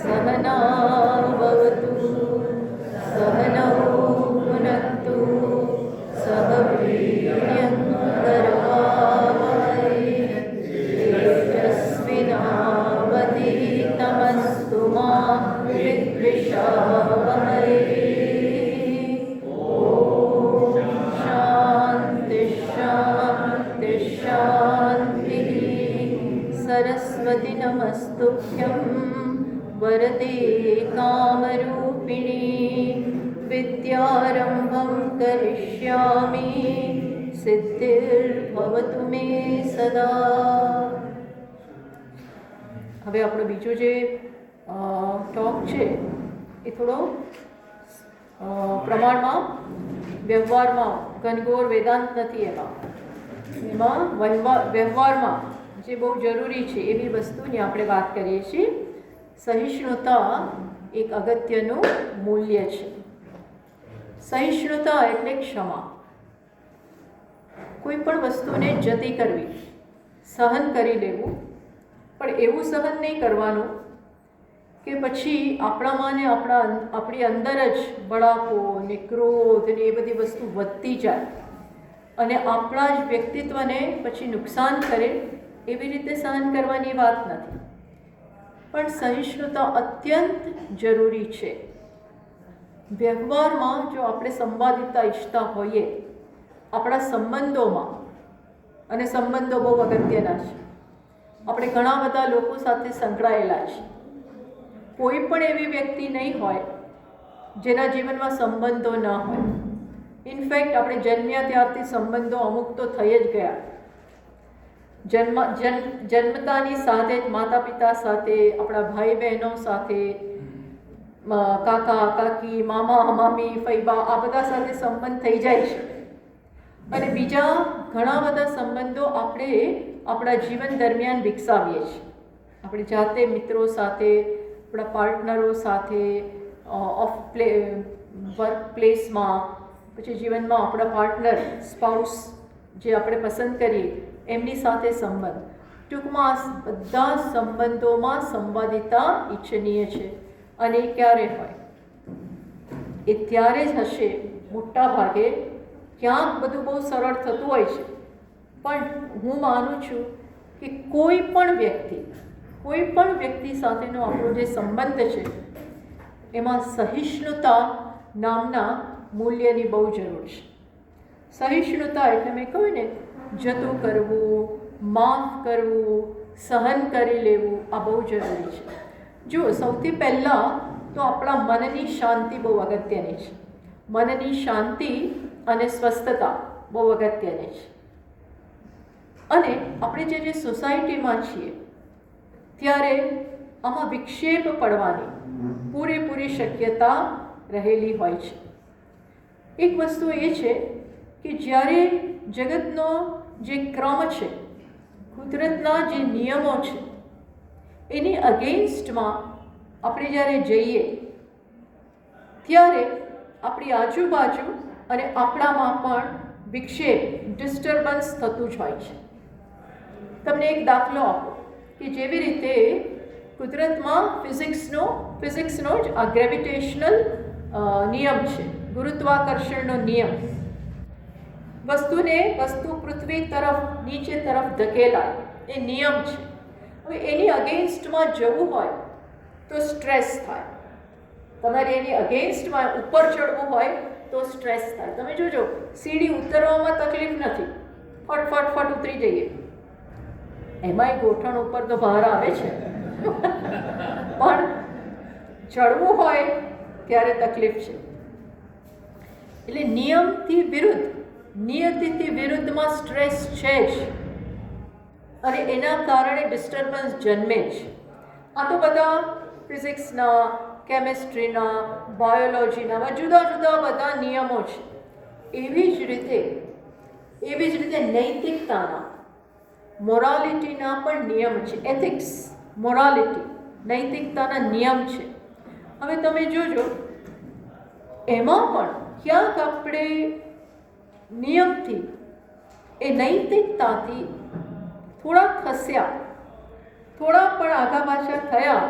सहनावतु सहनौ भुनक्तु सह वीर्यं करवावहै तेजस्विनावधीतमस्तु मा विद्विषावहै। शान्ति शान्तिः। सरस्वती नमस्तुभ्यं वरदे कामरूपिणी विद्यारम्भं करिष्यामि सिद्धिर्भवतु मे सदा। હવે આપણો બીજો જે ટોક છે એ થોડો પ્રમાણમાં વ્યવહારમાં ઘનઘોર વેદાંત નથી, એમાં વ્યવહારમાં જે બહુ જરૂરી છે એવી વસ્તુની આપણે વાત કરીએ છીએ. સહિષ્ણુતા એક અગત્યનું મૂલ્ય છે. સહિષ્ણુતા એટલે ક્ષમા. કોઈ પણ વસ્તુને જતી કરવી, સહન કરી લેવું, પણ એવું સહન નહીં કરવાનું કે પછી આપણામાં ને આપણી અંદર જ બળાપો ને ક્રોધ ને એ બધી વસ્તુ વધતી જાય અને આપણા જ વ્યક્તિત્વને પછી નુકસાન કરે. એવી રીતે સહન કરવાની વાત નથી, પણ સહિષ્ણુતા અત્યંત જરૂરી છે. વ્યવહારમાં જો આપણે સંવાદિતા ઈચ્છતા હોઈએ આપણા સંબંધોમાં, અને સંબંધો બહુ અગત્યના છે, આપણે ઘણા બધા લોકો સાથે સંકળાયેલા છે. કોઈ પણ એવી વ્યક્તિ નહીં હોય જેના જીવનમાં સંબંધો ન હોય. ઇનફેક્ટ આપણે જન્મ્યા ત્યારથી સંબંધો અમુક તો થઈ જ ગયા. જન્મતાની સાથે જ માતા પિતા સાથે, આપણા ભાઈ બહેનો સાથે, કાકા કાકી, મામા મામી, ફૈબા, આ બધા સાથે સંબંધ થઈ જાય છે. અને બીજા ઘણા બધા સંબંધો આપણે આપણા જીવન દરમિયાન વિકસાવીએ છીએ. આપણે જાતે મિત્રો સાથે, આપણા પાર્ટનરો સાથે, વર્ક પ્લેસમાં, પછી જીવનમાં આપણા પાર્ટનર, સ્પાઉસ જે આપણે પસંદ કરીએ એમની સાથે સંબંધ. ટૂંકમાં બધા સંબંધોમાં સંવાદિતા ઈચ્છનીય છે. અને એ ક્યારે હોય? એ ત્યારે જ હશે મોટા ભાગે. ક્યાંક બધું બહુ સરળ થતું હોય છે, પણ હું માનું છું કે કોઈ પણ વ્યક્તિ સાથેનો આપણો જે સંબંધ છે એમાં સહિષ્ણુતા નામના મૂલ્યની બહુ જરૂર છે. સહિષ્ણુતા એટલે મેં કહ્યું ને, જતું કરવું, માફ કરવું, સહન કરી લેવું, આ બહુ જરૂરી છે. જો સૌથી પહેલાં તો આપણા મનની શાંતિ બહુ અગત્યની છે. મનની શાંતિ અને સ્વસ્થતા બહુ અગત્યની છે. અને આપણે જે સોસાયટીમાં છીએ ત્યારે આમાં વિક્ષેપ પડવાની પૂરેપૂરી શક્યતા રહેલી હોય છે. એક વસ્તુ એ છે કે જ્યારે જગતનો જે ક્રમ છે, કુદરતના જે નિયમો છે, એની અગેન્સ્ટમાં આપણે જ્યારે જઈએ ત્યારે આપણી આજુબાજુ અને આપણામાં પણ વિક્ષેપ, ડિસ્ટર્બન્સ થતું જ હોય છે. તમને એક દાખલો આપો કે જેવી રીતે કુદરતમાં ફિઝિક્સનો જ આ ગ્રેવિટેશનલ નિયમ છે, ગુરુત્વાકર્ષણનો નિયમ. વસ્તુ પૃથ્વી તરફ, નીચે તરફ ધકેલાય, એ નિયમ છે. હવે એની અગેન્સ્ટમાં જવું હોય તો સ્ટ્રેસ થાય. તમારે એની અગેન્સ્ટમાં ઉપર ચડવું હોય તો સ્ટ્રેસ થાય. તમે જોજો, સીડી ઉતરવામાં તકલીફ નથી, ફટ ઉતરી જઈએ. એમાંય ગોઠણ ઉપર તો બહાર આવે છે, પણ ચડવું હોય ત્યારે તકલીફ છે. એટલે નિયતિથી વિરુદ્ધમાં સ્ટ્રેસ છે જ, અને એના કારણે ડિસ્ટર્બન્સ જન્મે જ. આ તો બધા ફિઝિક્સના, કેમેસ્ટ્રીના, બાયોલોજીના જુદા જુદા બધા નિયમો છે. એવી જ રીતે નૈતિકતાના, મોરાલિટીના પણ નિયમ છે. એથિક્સ, મોરાલિટી, નૈતિકતાના નિયમ છે. હવે તમે જોજો, એમાં પણ ક્યાંક આપણે નિયમથી, એ નૈતિકતાથી થોડા ખસ્યા, થોડા પણ આઘા પાછા થયા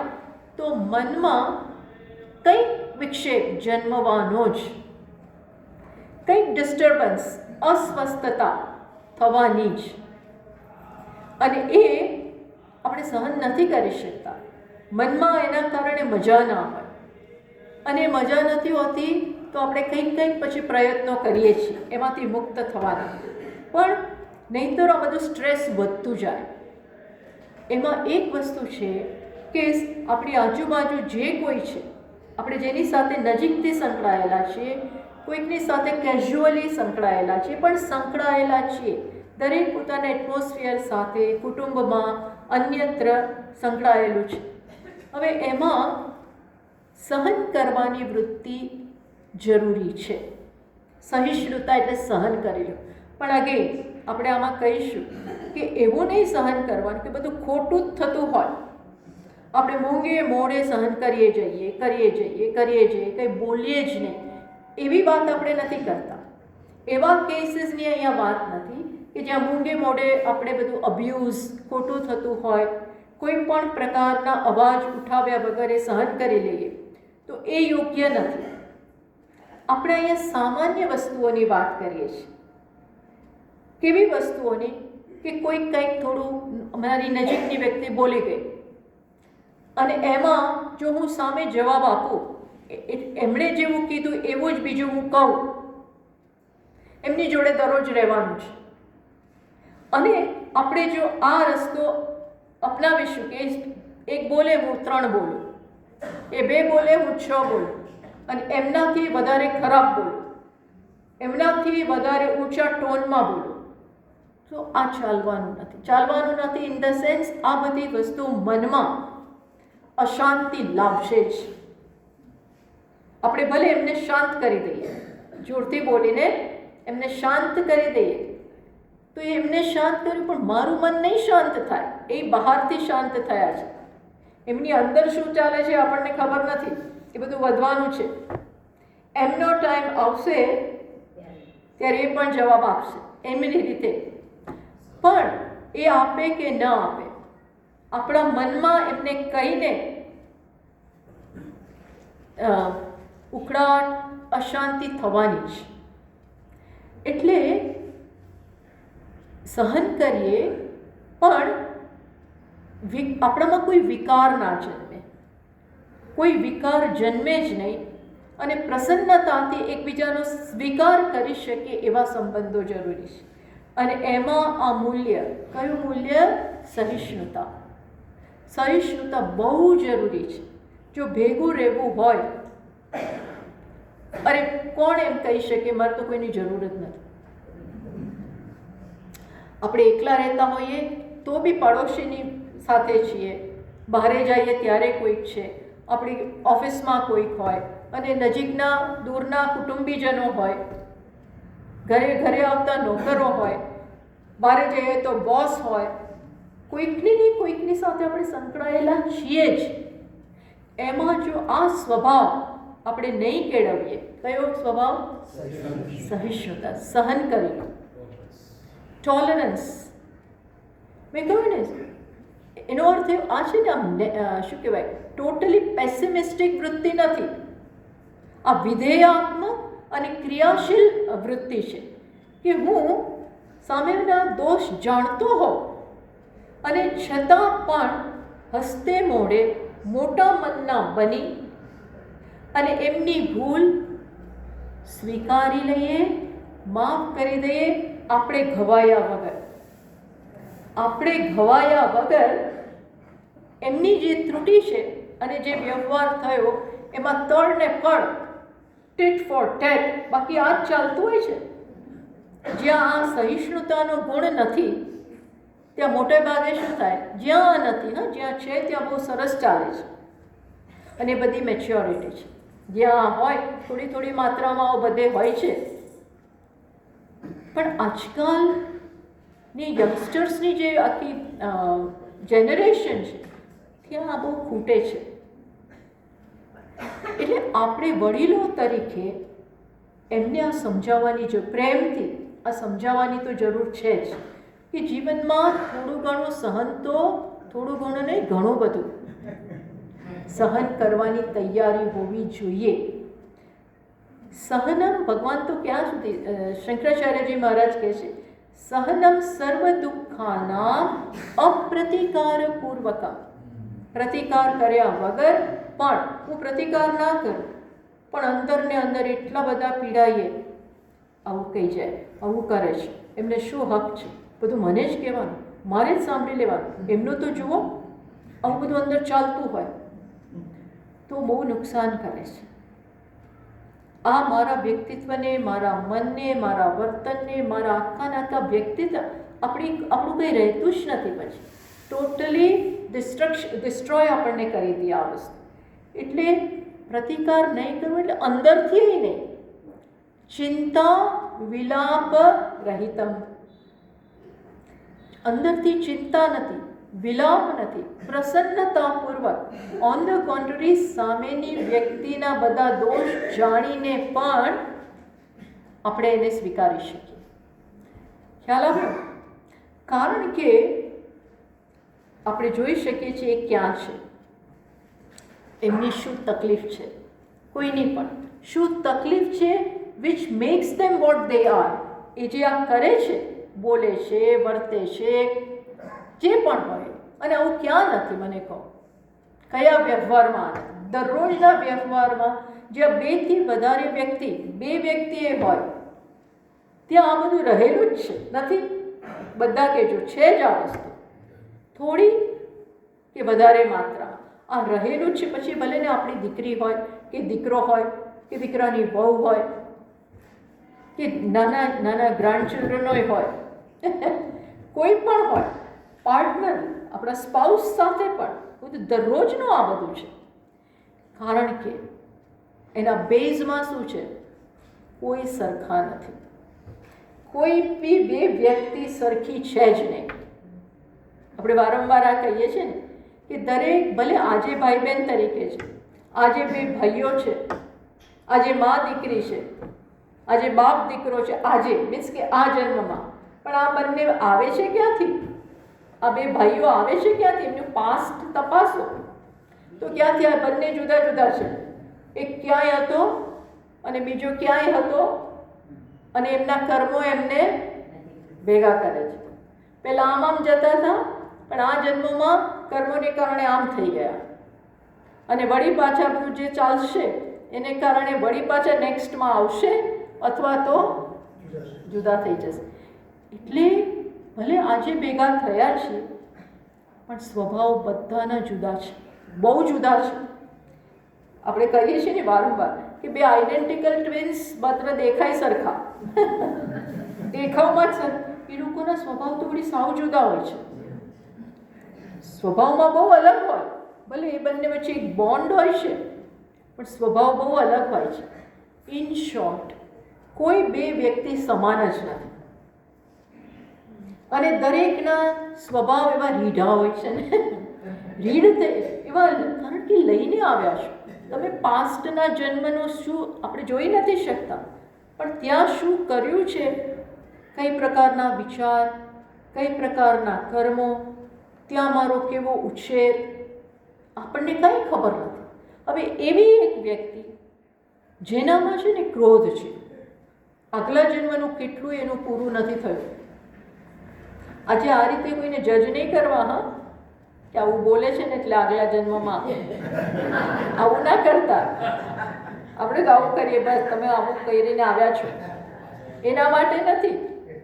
તો મનમાં કંઈક વિક્ષેપ જન્મવાનો જ, કંઈક ડિસ્ટર્બન્સ, અસ્વસ્થતા થવાની જ. અને એ આપણે સહન નથી કરી શકતા. મનમાં એના કારણે મજા ના હોય, અને મજા નથી હોતી તો આપણે કંઈક પછી પ્રયત્નો કરીએ છીએ એમાંથી મુક્ત થવાના, પણ નહીંતર આ બધું સ્ટ્રેસ વધતું જાય. એમાં એક વસ્તુ છે કે આપણી આજુબાજુ જે કોઈ છે, આપણે જેની સાથે નજીકથી સંકળાયેલા છીએ, કોઈકની સાથે કેઝ્યુઅલી સંકળાયેલા છીએ, પણ સંકળાયેલા છીએ, દરેક પોતાના એટમોસ્ફિયર સાથે, કુટુંબમાં, અન્યત્ર સંકળાયેલું છે. હવે એમાં સહન કરવાની વૃત્તિ જરૂરી છે. સહિષ્ણુતા એટલે સહન કરી લો. પણ અગેન આપણે આમાં કહીશું કે એવું નહીં સહન કરવાનું કે બધું ખોટું જ થતું હોય, આપણે મોંઘે મોડે સહન કરીએ જઈએ, કંઈ બોલીએ જ નહીં, એવી વાત આપણે નથી કરતા. એવા કેસીસની અહીંયા વાત નથી કે જ્યાં મોંઘે મોડે આપણે બધું અબ્યુઝ, ખોટું થતું હોય, કોઈ પણ પ્રકારના અવાજ ઉઠાવ્યા વગર એ સહન કરી લઈએ, તો એ યોગ્ય નથી. આપણે અહીંયા સામાન્ય વસ્તુઓની વાત કરીએ છીએ. કેવી વસ્તુઓની? કે કોઈ કંઈક થોડું, મારી નજીકની વ્યક્તિ બોલી ગઈ અને એમાં જો હું સામે જવાબ આપું, એમણે જેવું કીધું એવું જ બીજું હું કહું, એમની જોડે દરરોજ રહેવાનું છે, અને આપણે જો આ રસ્તો અપનાવીશું કે એક બોલે હું 3 બોલું, એ 2 બોલે હું 6 બોલું, અને એમનાથી વધારે ખરાબ બોલું, એમનાથી વધારે ઊંચા ટોનમાં બોલું, તો આ ચાલવાનું નથી. ઇન ધ સેન્સ આ બધી વસ્તુ મનમાં અશાંતિ લાવશે જ. આપણે ભલે એમને શાંત કરી દઈએ, જોરથી બોલીને એમને શાંત કરી દઈએ, તો એમને શાંત કર્યું, પણ મારું મન નહીં શાંત થાય. એ બહારથી શાંત થયા છે, એમની અંદર શું ચાલે છે આપણને ખબર નથી. એ બધું વધવાનું છે. એમનો ટાઈમ આવશે ત્યારે એ પણ જવાબ આપશે એમની રીતે. પણ એ આપે કે ન આપે, આપણા મનમાં એમને કહીને ઉકળાટ, અશાંતિ થવાની જ. એટલે સહન કરીએ, પણ આપણામાં કોઈ વિકાર ના જન્મે, કોઈ વિકાર જન્મે જ નહીં, અને પ્રસન્નતાથી એકબીજાનો સ્વીકાર કરી શકીએ એવા સંબંધો જરૂરી છે. અને એમાં આ મૂલ્ય, કયું મૂલ્ય? સહિષ્ણુતા. સહિષ્ણુતા બહુ જરૂરી છે. જો ભેગું રહેવું હોય, અરે કોણ એમ કહી શકે મારે તો કોઈની જરૂર જ નથી. આપણે એકલા રહેતા હોઈએ તો બી પડોશીની સાથે છીએ, બહાર જઈએ ત્યારે કોઈક છે, આપણી ઓફિસમાં કોઈક હોય, અને નજીકના દૂરના કુટુંબીજનો હોય, ઘરે આવતા નોકરો હોય, બહાર જઈએ તો બોસ હોય, કોઈકની સાથે આપણે સંકળાયેલા છીએ જ. એમાં જો આ સ્વભાવ આપણે નહીં કેળવીએ, કયો સ્વભાવ? સહિષ્ણુતા, સહન કરી, ટોલરન્સ. મેં કહ્યું ને, એનો અર્થ આ છે ને, શું કહેવાય, ટોટલી પેસિમિસ્ટિક વૃત્તિ નથી. આ વિધેયાત્મક અને ક્રિયાશીલ વૃત્તિ છે કે હું સામેના દોષ જાણતો હોઉં અને છતાં પણ હસતે મોઢે મોટા મનના બની અને એમની ભૂલ સ્વીકારી લઈએ, માફ કરી દઈએ, આપણે ઘવાયા વગર એમની જે ત્રુટિ છે અને જે વ્યવહાર થયો એમાં તળ ને પળ, ટીટ ફોર ટેટ, બાકી આ જ ચાલતું હોય છે. જ્યાં આ સહિષ્ણુતાનો ગુણ નથી ત્યાં મોટે ભાગે શું થાય? જ્યાં નથી, જ્યાં છે ત્યાં બહુ સરસ ચાલે છે, અને બધી મેચ્યોરિટી છે. જ્યાં હોય થોડી માત્રામાં બધે હોય છે, પણ આજકાલની યંગસ્ટર્સની જે આખી જનરેશન છે ત્યાં આ બહુ ખૂટે છે. એટલે આપણે વડીલો તરીકે એમને આ સમજાવવાની, પ્રેમથી આ સમજાવવાની તો જરૂર છે જ. કે જીવનમાં થોડું ઘણું સહન તો, થોડું ઘણું નહીં ઘણું બધું સહન કરવાની તૈયારી હોવી જોઈએ. સહનમ, ભગવાન તો ક્યાં સુધી, શંકરાચાર્યજી મહારાજ કહે છે, સહનમ સર્વ દુઃખાનામ અપ્રતિકાર પૂર્વકમ. પ્રતિકાર કર્યા વગર પણ, હું પ્રતિકાર ના કરું પણ અંદરને અંદર એટલા બધા પીડાઈએ, આવું કહી જાય, આવું કરે છે, એમને શું હક છે, બધું મને જ કહેવાનું, મારે જ સાંભળી લેવાનું, એમનું તો જુઓ, આવું બધું અંદર ચાલતું હોય તો બહુ નુકસાન કરે છે. આ મારા વ્યક્તિત્વને, મારા મનને, મારા વર્તનને, મારા આખા વ્યક્તિત્વ આપણું કંઈ રહેતું જ નથી. પછી ટોટલી ડિસ્ટ્રોય આપણને કરી દે આ વસ્તુ. એટલે પ્રતિકાર નહીં કરવો, એટલે અંદરથી નહીં, ચિંતા વિલાપ રહિતમ, અંદરથી ચિંતા નથી, વિલાપ નથી, પ્રસન્નતાપૂર્વક. ઓન ધ કોન્ટ્રરી, સામેની વ્યક્તિના બધા દોષ જાણીને પણ આપણે એને સ્વીકારી શકીએ. ખ્યાલ આવ્યો? કારણ કે આપણે જોઈ શકીએ છીએ ક્યાં છે, એમની શું તકલીફ છે, કોઈની પણ શું તકલીફ છે, which makes them what they are. એ જે આ કરે છે, બોલે છે, વર્તે છે, જે પણ હોય. અને આવું ક્યાં નથી, મને કહો, કયા વ્યવહારમાં? દરરોજના વ્યવહારમાં જ્યાં 2 થી વધારે વ્યક્તિ, 2 વ્યક્તિએ હોય, ત્યાં આ બધું રહેલું જ છે, નથી? બધા કહેજો છે જ આ વસ્તુ, થોડી કે વધારે માત્રામાં આ રહેલું જ છે. પછી ભલે ને આપણી દીકરી હોય કે દીકરો હોય કે દીકરાની વહુ હોય કે નાના નાના ગ્રાન્ડચિલ્ડ્રનોય હોય, કોઈ પણ હોય, પાર્ટનર, આપણા સ્પાઉસ સાથે પણ બધું દરરોજનું આ બધું છે. કારણ કે એના બેઝમાં શું છે? કોઈ સરખા નથી, કોઈ બી 2 વ્યક્તિ સરખી છે જ નહીં. આપણે વારંવાર આ કહીએ છીએ ને કે દરેક, ભલે આજે ભાઈ બહેન તરીકે છે, આજે 2 ભાઈઓ છે, આજે મા દીકરી છે, આજે બાપ દીકરો છે, આજે મીન્સ કે આ જન્મમાં, પણ આ બંને આવે છે ક્યાંથી? આ 2 ભાઈઓ આવે છે ક્યાંથી? એમનું પાસ્ટ તપાસો તો ક્યાંથી? આ બંને જુદા જુદા છે. એક ક્યાંય હતો અને બીજો ક્યાંય હતો, અને એમના કર્મો એમને ભેગા કરે છે. પહેલાં આમ જતા હતા, પણ આ જન્મમાં કર્મોને કારણે આમ થઈ ગયા, અને વળી પાછા બધું જે ચાલશે એને કારણે વળી પાછા નેક્સ્ટમાં આવશે, અથવા તો જુદા થઈ જશે. એટલે ભલે આજે ભેગા થયા છે, પણ સ્વભાવ બધાના જુદા છે, બહુ જુદા છે. આપણે કહીએ છીએ ને વારંવાર કે 2 આઈડેન્ટિકલ ટ્વિન્સ માત્ર દેખાય સરખા, દેખાવમાં જ, એ લોકોના સ્વભાવ તો બધી સાવ જુદા હોય છે. સ્વભાવમાં બહુ અલગ હોય, ભલે એ બંને વચ્ચે એક બોન્ડ હોય છે, પણ સ્વભાવ બહુ અલગ હોય છે. ઇન શોર્ટ, કોઈ 2 વ્યક્તિ સમાન જ નથી, અને દરેકના સ્વભાવ એવા રીઢા હોય છે ને, રીઢ એવા, કારણ કે લઈને આવ્યા છો તમે. પાસ્ટના જન્મનું શું આપણે જોઈ નથી શકતા, પણ ત્યાં શું કર્યું છે, કઈ પ્રકારના વિચાર, કઈ પ્રકારના કર્મો, ત્યાં મારો કેવો ઉછેર, આપણને કંઈ ખબર નથી. હવે એવી એક વ્યક્તિ જેનામાં છે ને ક્રોધ છે, આગલા જન્મનું કેટલું એનું પૂરું નથી થયું. આજે આ રીતે કોઈને જજ નહીં કરવા, હા, કે આવું બોલે છે ને એટલે આગલા જન્મમાં આવું ના કરતા. આપણે તો આવું કરીએ, બસ તમે આવું કરીને આવ્યા છો, એના માટે નથી.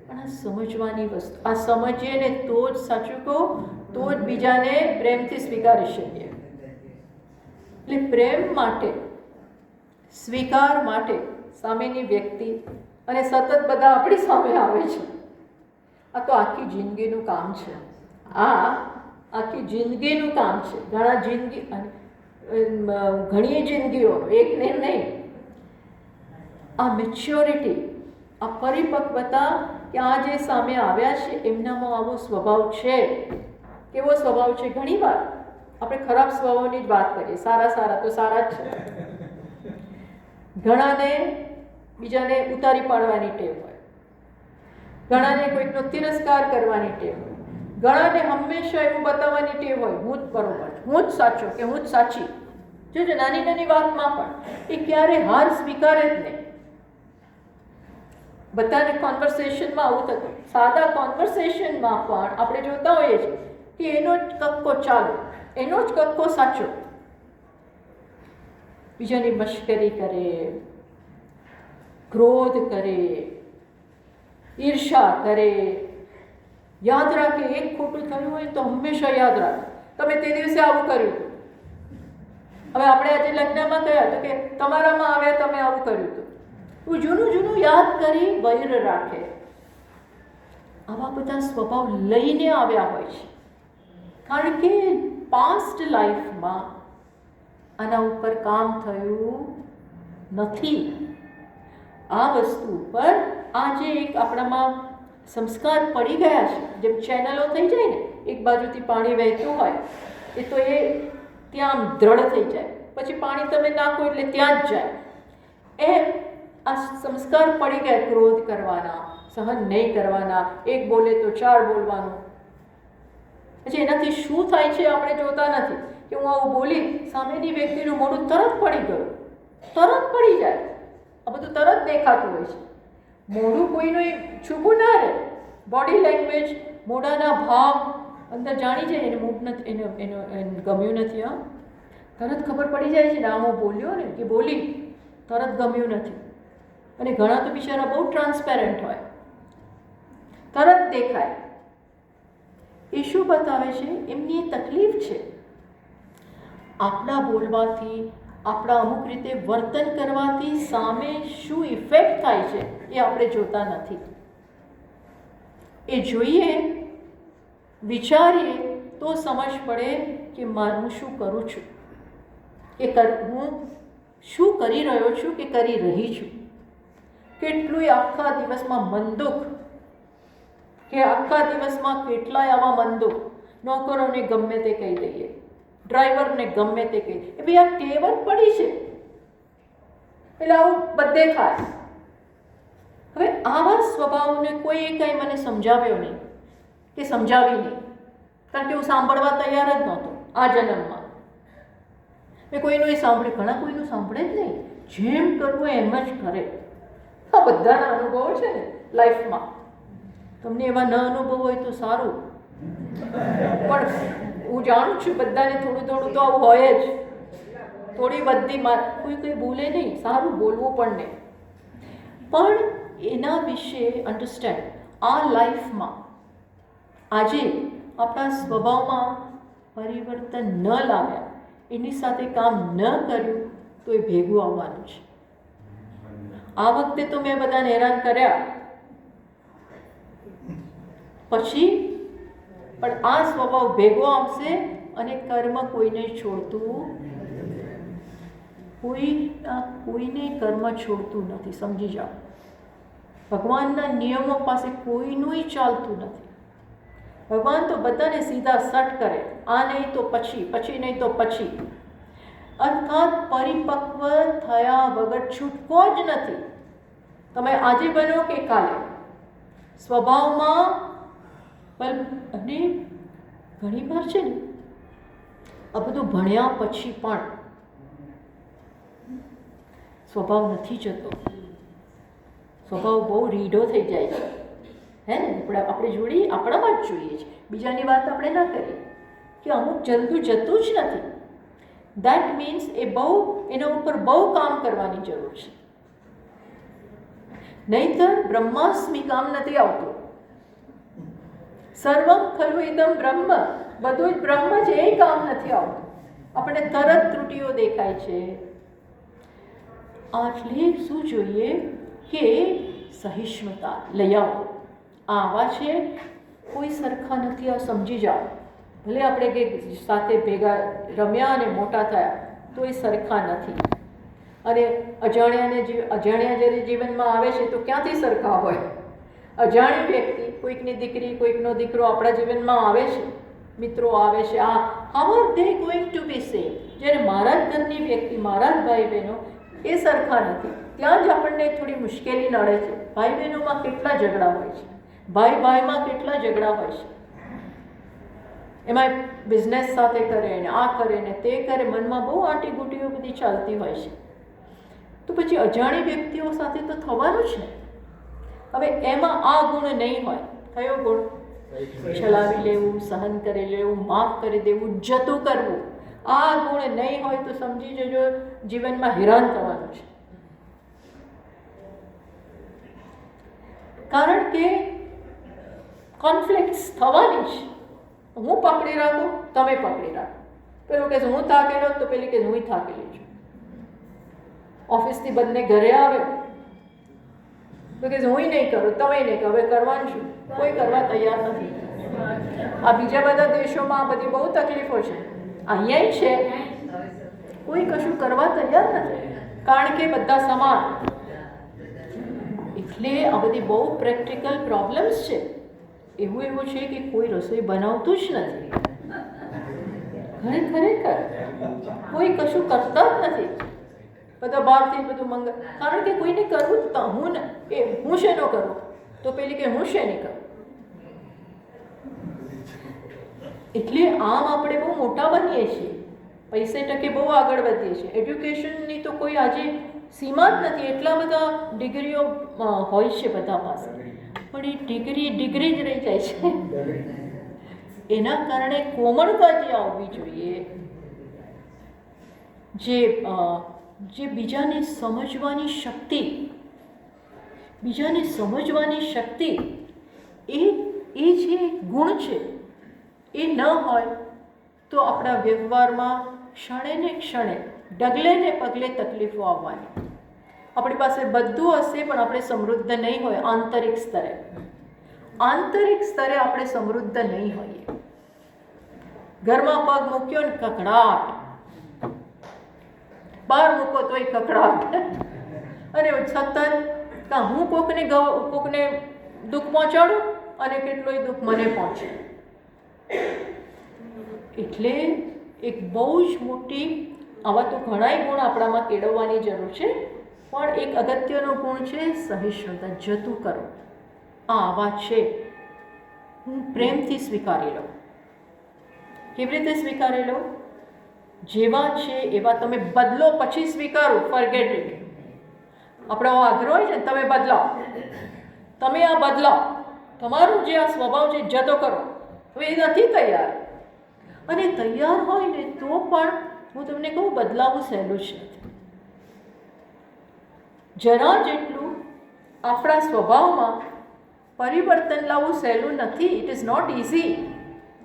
પણ આ સમજવાની વસ્તુ, આ સમજીએ ને તો જ, સાચું કહું તો જ બીજાને પ્રેમથી સ્વીકારી શકીએ. એટલે પ્રેમ માટે, સ્વીકાર માટે સામેની વ્યક્તિ, અને સતત બધા આપણી સામે આવે છે, આ તો આખી જિંદગીનું કામ છે. આ આખી જિંદગીનું કામ છે. ઘણી જિંદગીઓનું, એક ને નહીં. આ મેચ્યોરિટી, આ પરિપક્વતા, કે આ જે સામે આવ્યા છે એમનામાં આવો સ્વભાવ છે. કેવો સ્વભાવ છે? ઘણીવાર આપણે ખરાબ સ્વભાવની જ વાત કરીએ, સારા તો સારા જ છે. ઘણાને બીજાને ઉતારી પાડવાની ટેવ હોય, ઘણાને કોઈકનો તિરસ્કાર કરવાની ટેવ હોય, ઘણાને હંમેશા એવું બતાવવાની ટેવ હોય હું જ બરોબર, હું જ સાચો કે હું જ સાચી. જોજો નાની નાની વાતમાં પણ એ ક્યારે હાર સ્વીકારે જ નહીં. બધાને કોન્વર્સેશનમાં આવું થતું. સાદા કોન્વર્સેશનમાં પણ આપણે જોતા હોઈએ છીએ કે એનો જ કક્કો ચાલો, એનો જ કક્કો સાચો. બીજાની મશ્કરી કરે, ક્રોધ કરે, ઈર્ષા કરે. યાદ રાખે, એક ખોટું થયું હોય તો હંમેશા યાદ રાખે તમે તે દિવસે આવું કર્યું હતું. હવે આપણે આજે લગ્નમાં કહ્યા તો કે તમારામાં આવ્યા તમે આવું કર્યું હતું. હું જૂનું જૂનું યાદ કરી વૈર રાખે. આવા બધા સ્વભાવ લઈને આવ્યા હોય છે, કારણ કે પાસ્ટ લાઈફમાં આના ઉપર કામ થયું નથી. આ વસ્તુ પર આજે એક આપણામાં સંસ્કાર પડી ગયા છે. જેમ ચેનલો થઈ જાય ને, એક બાજુથી પાણી વહેતું હોય એ તો એ ત્યાં આમ દ્રઢ થઈ જાય, પછી પાણી તમે નાખો એટલે ત્યાં જ જાય. એમ આ સંસ્કાર પડી ગયા ક્રોધ કરવાના, સહન નહીં કરવાના, એક બોલે તો ચાર બોલવાનું. પછી એનાથી શું થાય છે આપણે જોતા નથી કે હું આવું બોલી સામેની વ્યક્તિનું મોઢું તરત પડી ગયું, તરત પડી જાય. આ બધું તરત દેખાતું હોય છે. મોઢું કોઈનું છૂપું ના રહે. બોડી લેંગ્વેજ, મોઢાના ભાવ અંદર જાણી જાય એને મૂક નથી, એને ગમ્યું નથી. હા, તરત ખબર પડી જાય છે ને આ હું બોલ્યો ને કે બોલી, તરત ગમ્યું નથી. અને ઘણા તો બિચારા બહુ ટ્રાન્સપેરન્ટ હોય, તરત દેખાય. એ શું બતાવે છે? એમની તકલીફ છે. આપણા બોલવાથી, આપણા અમુક રીતે વર્તન કરવાથી સામે શું ઇફેક્ટ થાય છે એ આપણે જોતા નથી. એ જોઈએ, વિચારીએ તો સમજ પડે કે હું શું કરું છું, હું શું કરી રહ્યો છું કે કરી રહી છું. કેટલુંય આખા દિવસમાં મન દુઃખ, કે આખા દિવસમાં કેટલાય આવા મન દુઃખ. નોકરોને ગમે તે કહી દઈએ, ડ્રાઈવરને ગમે તે કહી દઈએ. ભાઈ આ ટેવ જ પડી છે એટલે આવું બધે થાય. હવે આવા સ્વભાવને કોઈ કંઈ મને સમજાવ્યો નહીં કે સમજાવી નહીં, કારણ કે હું સાંભળવા તૈયાર જ નહોતો આ જન્મમાં. મેં કોઈનું એ સાંભળ્યું, ઘણા કોઈનું સાંભળે જ નહીં, જેમ કરવું એમ જ કરે. આ બધાના અનુભવો છે ને લાઈફમાં. તમને એવા ન અનુભવ હોય તો સારું, પણ હું જાણું છું બધાને થોડું થોડું તો આવું હોય જ. થોડી બધી કોઈ કંઈ બોલે નહીં, સારું બોલવું પણ નહીં. પણ એના વિશે અન્ડરસ્ટેન્ડ. આ લાઈફમાં આજે આપણા સ્વભાવમાં પરિવર્તન ન લાવ્યા, એની સાથે કામ ન કર્યું તો એ ભેગું આવવાનું છે. આ વખતે તો મેં બધાને હેરાન કર્યા, પછી પણ આ સ્વભાવ ભેગો આવશે અને કર્મ કોઈને છોડતું, કોઈને કર્મ છોડતું નથી. સમજી જાઓ, ભગવાનના નિયમો પાસે કોઈનું ચાલતું નથી. ભગવાન તો બધાને સીધા સટ કરે, આ નહીં તો પછી, પછી નહીં તો પછી. અર્થાત પરિપક્વ થયા વગર છૂટકો જ નથી. તમે આજે બનો કે કાલે સ્વભાવમાં. અને ઘણી વાર છે ને આ બધું ભણ્યા પછી પણ સ્વભાવ નથી જતો. સ્વભાવ બહુ રીઢો થઈ જાય છે. હે ને, આપણે જોડી આપણામાં જ જોઈએ છે, બીજાની વાત આપણે ના કરીએ કે અમુક જલ્દી જતું જ નથી. દેટ મીન્સ એ એના ઉપર બહુ કામ કરવાની જરૂર છે. નહીંતર બ્રહ્માસ્મિ કામ નથી આવતું. સર્વમ ખલુ ઇદમ બ્રહ્મ, બધું જ બ્રહ્મ છે, એ કામ નથી આવતું. આપણે તરત ત્રુટીઓ દેખાય છે. આટલે શું જોઈએ કે સહિષ્ણુતા લઈ આવો. આવા છે, કોઈ સરખા નથી. આ સમજી જાઓ. ભલે આપણે કે સાથે ભેગા રમ્યા અને મોટા થયા તો એ સરખા નથી. અને અજાણ્યા જ્યારે જીવનમાં આવે છે તો ક્યાંથી સરખા હોય? અજાણી વ્યક્તિ, કોઈકની દીકરી, કોઈકનો દીકરો આપણા જીવનમાં આવે છે, મિત્રો આવે છે, how are they going to be same? જ્યારે મારા જ ઘરની વ્યક્તિ, મારા જ ભાઈ બહેનો એ સરખા નથી, ત્યાં જ આપણને થોડી મુશ્કેલી નડે છે. ભાઈ બહેનોમાં કેટલા ઝઘડા હોય છે, ભાઈ ભાઈમાં કેટલા ઝઘડા હોય છે, એમાં બિઝનેસ સાથે કરે ને આ કરે ને તે કરે, મનમાં બહુ આંટીઘૂંટીઓ બધી ચાલતી હોય છે. તો પછી અજાણી વ્યક્તિઓ સાથે તો થવાનું જ ને. હવે એમાં આ ગુણ નહીં હોય, કયો ગુણ? ચલાવી લેવું, સહન કરી લેવું, માફ કરી દેવું, જતું કરવું. આ ગુણ નહીં હોય તો સમજી જજો જીવનમાં હેરાન થવાનું છે. કારણ કે કોન્ફ્લિક્ટ્સ થવાની જ. હું પકડી રાખું, તમે પકડી રાખો. પેલું કે હું થાકેલો તો પેલી કે હું થાકેલી છું. ઓફિસથી બંને ઘરે આવે તો કે હું નહીં કરું, તમે નહીં કરો. હવે કરવાનું શું? કોઈ કરવા તૈયાર નથી. આ બીજા બધા દેશોમાં આ બધી બહુ તકલીફો છે. અહીંયા છે કોઈ કશું કરવા તૈયાર નથી, કારણ કે બધા સમાન. એટલે આ બધી બહુ પ્રેક્ટિકલ પ્રોબ્લેમ્સ છે. એવું છે કે કોઈ રસોઈ બનાવતું જ નથી, ખરેખર કોઈ કશું કરતા જ નથી. બધા બહારથી બધું કારણ કે કોઈને કરવું તો હું શેનો કરું, તો પેલી કે હું શેની કરું. એટલે આમ આપણે બહુ મોટા બનીએ છીએ, પૈસે ટકે બહુ આગળ વધીએ છીએ. એડ્યુકેશનની તો કોઈ આજે સીમા જ નથી. એટલા બધા ડિગ્રીઓ હોય છે બધા પાસે, પણ એ ડિગ્રી જ રહી જાય છે. એના કારણે કોમળતા જે આવવી જોઈએ, જે બીજાને સમજવાની શક્તિ, એ જે ગુણ છે એ ન હોય તો આપણા વ્યવહારમાં ક્ષણે ને ક્ષણે, ડગલે ને પગલે તકલીફો આવવાની. આપણી પાસે બધું હશે પણ આપણે સમૃદ્ધ નહીં હોય. આંતરિક સ્તરે આપણે સમૃદ્ધ નહીં હોઈએ. ઘરમાં પગ મૂક્યો ને કકડાટ, બહાર મૂકો તોય કકડાટ. અને સતત હું કોકને દુઃખ પહોંચાડું અને કેટલોય દુઃખ મને પહોંચે. એટલે એક બહુ જ મોટી, આવા તો ઘણાય ગુણ આપણામાં કેળવવાની જરૂર છે, પણ એક અગત્યનો ગુણ છે સહિષ્ણુતા. જતું કરો. આવા છે, હું પ્રેમથી સ્વીકારી લઉં. કેવી રીતે સ્વીકારી લઉં? જેવા છે એવા. તમે બદલો પછી સ્વીકારો, ફોરગેટ ઇટ. આપણો આગ્રહ હોય છે ને, તમે બદલાવો, તમે આ બદલાવો, તમારું જે આ સ્વભાવ છે જતો કરો. હવે એ નથી તૈયાર, અને તૈયાર હોય ને તો પણ હું તમને કહું, બદલાવું સહેલું જ નથી. જરા જેટલું આપણા સ્વભાવમાં પરિવર્તન લાવવું સહેલું નથી. It is not easy.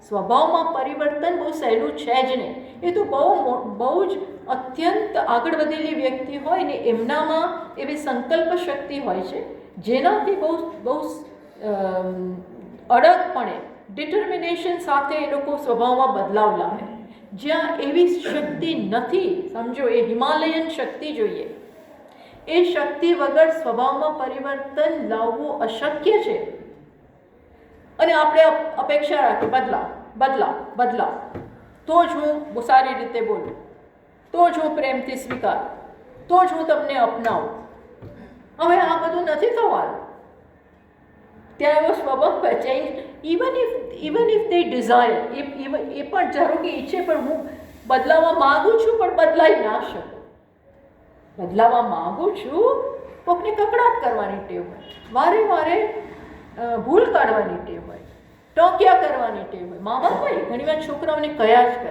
સ્વભાવમાં પરિવર્તન બહુ સહેલું છે જ નહીં. એ તો બહુ જ અત્યંત આગળ વધેલી વ્યક્તિ હોય ને, એમનામાં એવી સંકલ્પ શક્તિ હોય છે જેનાથી બહુ અડગપણે, ડિટર્મિનેશન સાથે એ લોકો સ્વભાવમાં બદલાવ લાવે. જ્યાં એવી શક્તિ નથી, સમજો, એ હિમાલયન શક્તિ જોઈએ. એ શક્તિ વગર સ્વભાવમાં પરિવર્તન લાવવું અશક્ય છે. અને આપણે અપેક્ષા રાખીએ બદલાવ, તો જ હું સારી રીતે બોલું, તો જ હું પ્રેમથી સ્વીકારું, તો જ હું તમને અપનાવું. હવે આ બધું નથી થવાનું. ત્યાં એવો સ્વભાવ change, even if they desire, એ પણ જરૂર કે ઈચ્છે, પણ હું બદલાવા માગું છું પણ બદલાઈ ના શકું. બદલાવા માગું છું, કોકને કકડાટ કરવાની ટેવ હોય, વારે ભૂલ કાઢવાની ટેવ હોય, ટોકિયા કરવાની ટેવ હોય. મા બાપ હોય ઘણી વાર છોકરાઓને કયા જ કરે.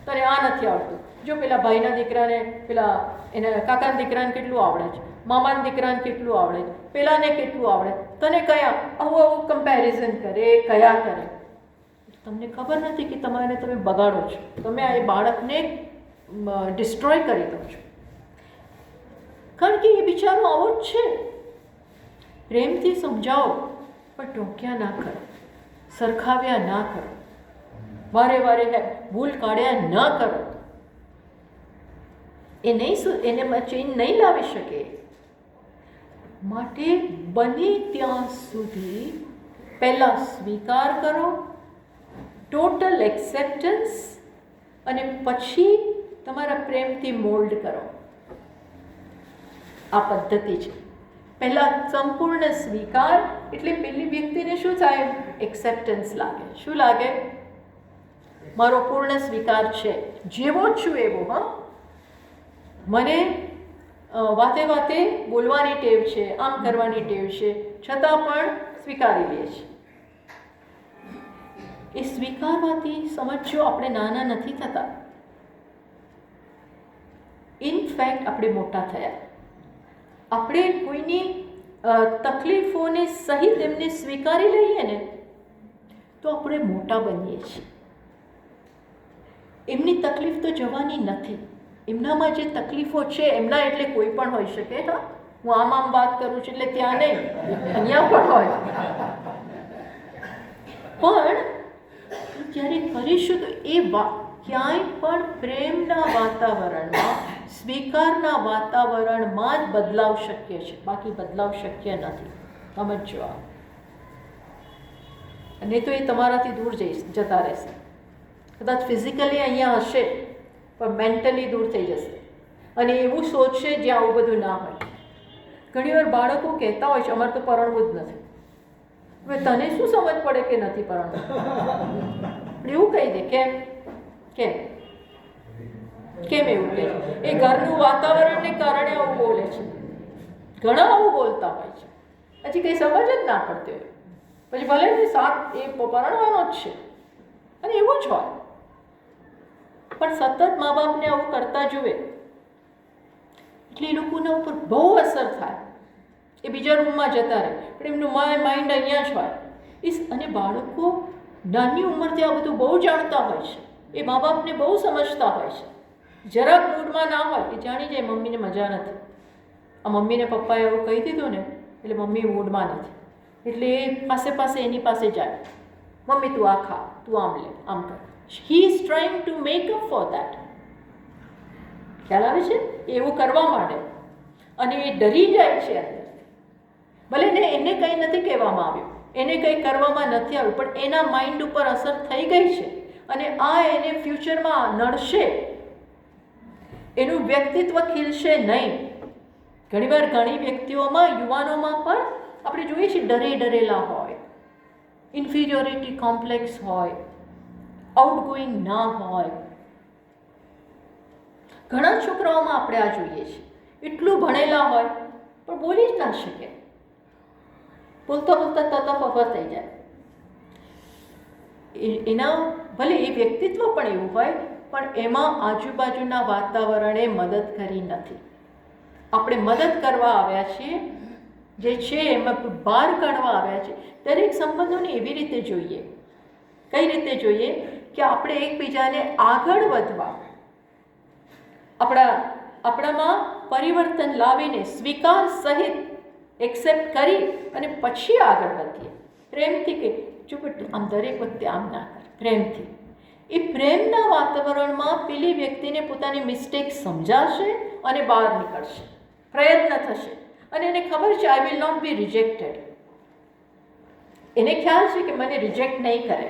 તને આ નથી આવડતું. જો પેલા ભાઈના દીકરાને, પેલા એના કાકાના દીકરાને કેટલું આવડે છે, મામાના દીકરાને કેટલું આવડે છે, પેલાને કેટલું આવડે, તને કયા, આવું કમ્પેરિઝન કરે, કયા કરે. તમને ખબર નથી કે તમે બગાડો છો. તમે આ બાળકને ડિસ્ટ્રોય કરી દો છો. કારણ કે એ બિચારો આવો જ છે. પ્રેમથી સમજાવો, પણ ટોક્યા ના કરો, સરખાવ્યા ના કરો, વારે ભૂલ કાઢ્યા ના કરો. એને ચેન્જ નહીં લાવી શકે. માટે બને ત્યાં સુધી પહેલાં સ્વીકાર કરો, ટોટલ એક્સેપ્ટન્સ, અને પછી તમારા પ્રેમથી મોલ્ડ કરો. આ પદ્ધતિ છે. પહેલાં સંપૂર્ણ સ્વીકાર એટલે પેલી વ્યક્તિને શું થાય? એક્સેપ્ટન્સ લાગે. શું લાગે? મારો પૂર્ણ સ્વીકાર છે, જેવો જ છું એવો. હા, મને વાતે વાતે બોલવાની ટેવ છે, આમ કરવાની ટેવ છે, છતાં પણ સ્વીકારી લે છે. એ સ્વીકારવાથી સમજો આપણે નાના નથી થતા. ઇનફેક્ટ આપણે મોટા થયા. આપણે કોઈની તકલીફોને સહિત એમને સ્વીકારી લઈએ ને તો આપણે મોટા બનીએ છીએ. એમની તકલીફ તો જવાની નથી. એમનામાં જે તકલીફો છે એમના એટલે કોઈ પણ હોઈ શકે. હા, હું આમ વાત કરું છું એટલે ત્યાં નહીં, અહીંયા પણ હોય. પણ જ્યારે કરીશું તો એ ક્યાંય પણ પ્રેમના વાતાવરણમાં, સ્વીકારના વાતાવરણમાં જ બદલાવ શક્ય છે, બાકી બદલાવ શક્ય નથી. સમજો. અને તો એ તમારાથી દૂર જતા રહેશે. કદાચ ફિઝિકલી અહીંયા હશે પણ મેન્ટલી દૂર થઈ જશે અને એવું સોચશે જ્યાં આવું બધું ના હોય. ઘણીવાર બાળકો કહેતા હોય છે અમારે તો પરણવું જ નથી. હવે તને શું સમજ પડે કે નથી પરણવું? એવું કહી દે. કેમ કેમ કેમ એવું કહે? એ ઘરનું વાતાવરણને કારણે આવું બોલે છે. ઘણા આવું બોલતા હોય છે, પછી કંઈ સમજ જ ના પડતી હોય. પછી ભલે ને સાથ એ પરણવાનો જ છે અને એવું જ હોય, પણ સતત મા બાપને આવું કરતા જુએ એટલે એ લોકોના ઉપર બહુ અસર થાય. એ બીજા રૂમમાં જતા રહે પણ એમનું માઇન્ડ અહીંયા જ હોય. અને બાળકો નાની ઉંમરથી આ બધું બહુ જાણતા હોય છે. એ મા બાપને બહુ સમજતા હોય છે. જરાક મૂડમાં ના હોય એ જાણી જાય મમ્મીને મજા નથી. આ મમ્મીને પપ્પાએ એવું કહી દીધું ને એટલે મમ્મી મૂડમાં નથી, એટલે એ પાસે એની પાસે જાય. મમ્મી તું આ ખા, તું આમ લે, આમ કર. He is trying to make up for that. ખ્યાલ આવે છે? એવું કરવા માટે. અને એ ડરી જાય છે અંદરથી. ભલે ને એને કંઈ નથી કહેવામાં આવ્યું, એને કંઈ કરવામાં નથી આવ્યું, પણ એના માઇન્ડ ઉપર અસર થઈ ગઈ છે અને આ એને ફ્યુચરમાં નડશે. એનું વ્યક્તિત્વ ખીલશે નહીં. ઘણીવાર ઘણી વ્યક્તિઓમાં, યુવાનોમાં પણ આપણે જોઈએ છીએ ડરેલા હોય, ઇન્ફિરિયોરિટી કોમ્પ્લેક્સ હોય, આઉટગોઈંગ ના હોય. ઘણા છોકરાઓમાં આપણે આ જોઈએ છીએ. એટલું ભણેલા હોય પણ બોલી જ ના શકે. બોલતા તતફફ થઈ જાય. એના ભલે એ વ્યક્તિત્વ પણ એવું હોય પણ એમાં આજુબાજુના વાતાવરણે મદદ કરી નથી. આપણે મદદ કરવા આવ્યા છીએ, જે છે એમાં બહાર કાઢવા આવ્યા છે. દરેક સંબંધોને એવી રીતે જોઈએ. કઈ રીતે જોઈએ કે આપણે એકબીજાને આગળ વધવા, આપણામાં પરિવર્તન લાવીને સ્વીકાર સહિત એક્સેપ્ટ કરી અને પછી આગળ વધીએ. પ્રેમથી કે ચૂપ આમ દરેક વખતે આમ ના કર, પ્રેમથી. એ પ્રેમના વાતાવરણમાં પેલી વ્યક્તિને પોતાની મિસ્ટેક સમજાશે અને બહાર નીકળશે, પ્રયત્ન થશે અને એને ખબર છે I will not be rejected. એને ખ્યાલ છે કે મને રિજેક્ટ નહીં કરે,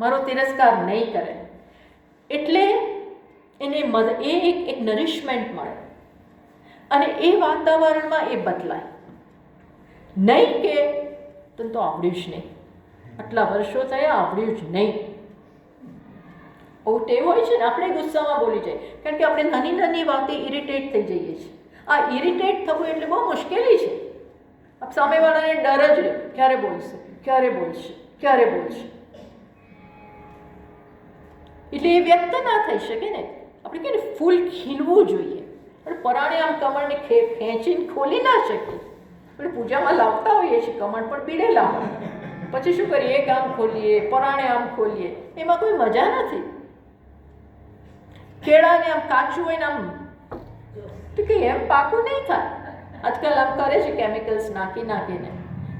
મારો તિરસ્કાર નહીં કરે, એટલે એને એ એક નરિશમેન્ટ મળે અને એ વાતાવરણમાં એ બદલાય. નહીં કે તને તો આવડ્યું જ નહીં, આટલા વર્ષો થયા આવડ્યું જ નહીં. આવું ટેવ હોય છે ને, આપણે ગુસ્સામાં બોલી જાય કારણ કે આપણે નાની વાતે ઇરિટેટ થઈ જઈએ છીએ. આ ઇરિટેટ થવું એટલે બહુ મુશ્કેલી છે. સામેવાળાને ડર જ રહે, ક્યારે બોલશે, એટલે એ વ્યક્ત ના થઈ શકે ને. આપણે કે ફૂલ ખીલવું જોઈએ, પણ પરાણે આમ કમળને ખેંચીને ખોલી ના શકીએ. આપણે પૂજામાં લાવતા હોઈએ છીએ કમળ પણ પીડેલા હોય, પછી શું કરીએ, એક આમ ખોલીએ, પરાણે આમ ખોલીએ, એમાં કોઈ મજા નથી. કેળાને આમ કાચું હોય ને આમ તો કે એમ પાકું નહીં થાય. આજકાલ આમ કરે છે કેમિકલ્સ નાખીને,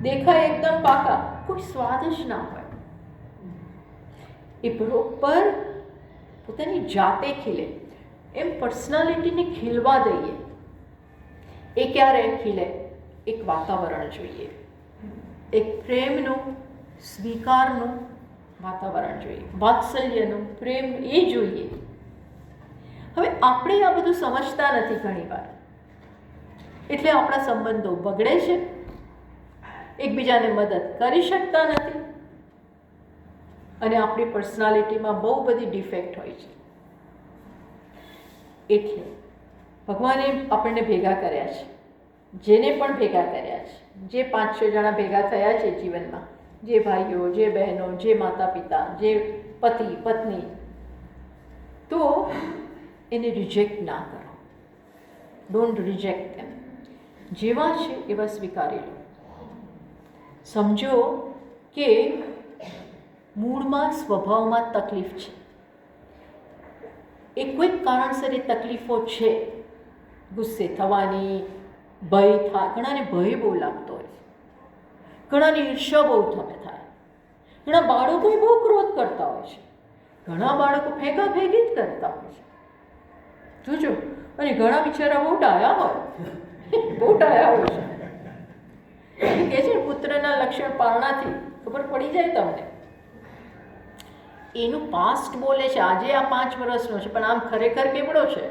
દેખાય એકદમ પાકા, કોઈ સ્વાદ જ ના હોય. એ બરોબર પોતાની જાતે ખીલે એમ પર્સનાલિટીને ખીલવા દઈએ. એ ક્યારે ખીલે? એક વાતાવરણ જોઈએ, એક પ્રેમનું, સ્વીકારનું વાતાવરણ જોઈએ, વાત્સલ્યનું, પ્રેમ એ જોઈએ. હવે આપણે આ બધું સમજતા નથી ઘણીવાર, એટલે આપણા સંબંધો બગડે છે, એકબીજાને મદદ કરી શકતા નથી અને આપણી પર્સનાલિટીમાં બહુ બધી ડિફેક્ટ હોય છે. એટલે ભગવાને આપણને ભેગા કર્યા છે, જેને પણ ભેગા કર્યા છે, જે 5-6 જણા ભેગા થયા છે જીવનમાં, જે ભાઈઓ, જે બહેનો, જે માતા પિતા, જે પતિ પત્ની, તો એને રિજેક્ટ ના કરો. ડોન્ટ રિજેક્ટ એમ. જેવા છે એવા સ્વીકારી લો. સમજો કે મૂળમાં સ્વભાવમાં તકલીફ છે, એ કોઈક કારણસર એ તકલીફો છે, ગુસ્સે થવાની, ભય થાય, ઘણાને ભય બહુ લાગતો હોય છે, ઘણાને ઈર્ષ્યા બહુ થાય, ઘણા બાળકો બહુ ક્રોધ કરતા હોય છે, ઘણા બાળકો ભેગી જ કરતા હોય છે, જોજો. અને ઘણા બિચારા બહુ ડાયા હોય છે. એ કહે છે પુત્રના લક્ષણ પારણાથી ખબર પડી જાય તમને. એનું પાસ્ટ બોલે છે, આજે આ 5 વર્ષનો છે પણ આમ ખરેખર કેવડો છે,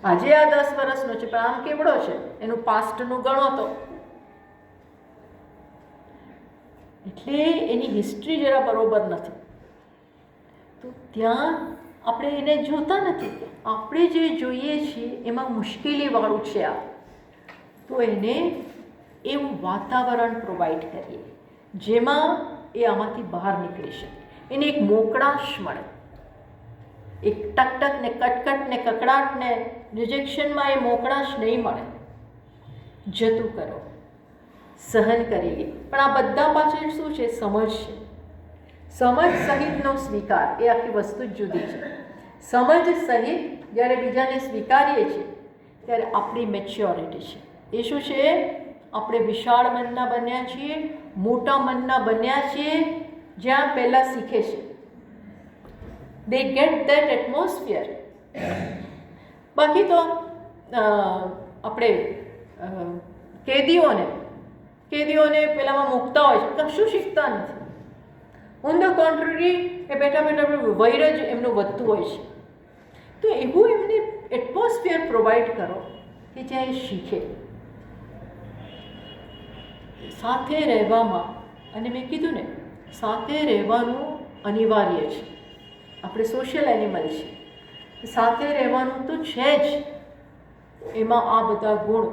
આજે આ 10 વર્ષનો છે પણ આમ કેવડો છે, એનું પાસ્ટનું ગણો તો. એટલે એની હિસ્ટ્રી જરા બરોબર નથી. તો ત્યાં આપણે એને જોતા નથી. આપણે જે જોઈએ છીએ એમાં મુશ્કેલીવાળું છે આ, તો એને એવું વાતાવરણ પ્રોવાઈડ કરીએ જેમાં એ આમાંથી બહાર નીકળી શકે, એને એક મોકળાશ મળે. એક ટકટક ને કટકટ ને કકડાટ ને રિજેક્શનમાં એ મોકળાશ નહીં મળે. જતું કરો, સહન કરી લે. પણ આ બધા પાછળ શું છે? સમજ છે. સમજ સહિતનો સ્વીકાર, એ આખી વસ્તુ જ જુદી છે. સમજ સહિત જ્યારે બીજાને સ્વીકારીએ છીએ ત્યારે આપણી મેચ્યોરિટી છે. એ શું છે? આપણે વિશાળ મનના બન્યા છીએ, મોટા મનના બન્યા છીએ, જ્યાં પહેલાં શીખે છે. દે ગેટ દેટ એટમોસ્ફિયર. બાકી તો આપણે કેદીઓને પેલામાં મૂકતા હોય છે, કશું શીખતા નથી. ઓન ધ કોન્ટ્રરી, એ બેઠા વૈર જ એમનું વધતું હોય છે. તો એવું એમને એટમોસ્ફિયર પ્રોવાઈડ કરો કે જ્યાં એ શીખે. સાથે રહેવામાં, અને મેં કીધું ને, સાથે રહેવાનું અનિવાર્ય છે. આપણે સોશિયલ એનિમલ છીએ, સાથે રહેવાનું તો છે જ. એમાં આ બધા ગુણ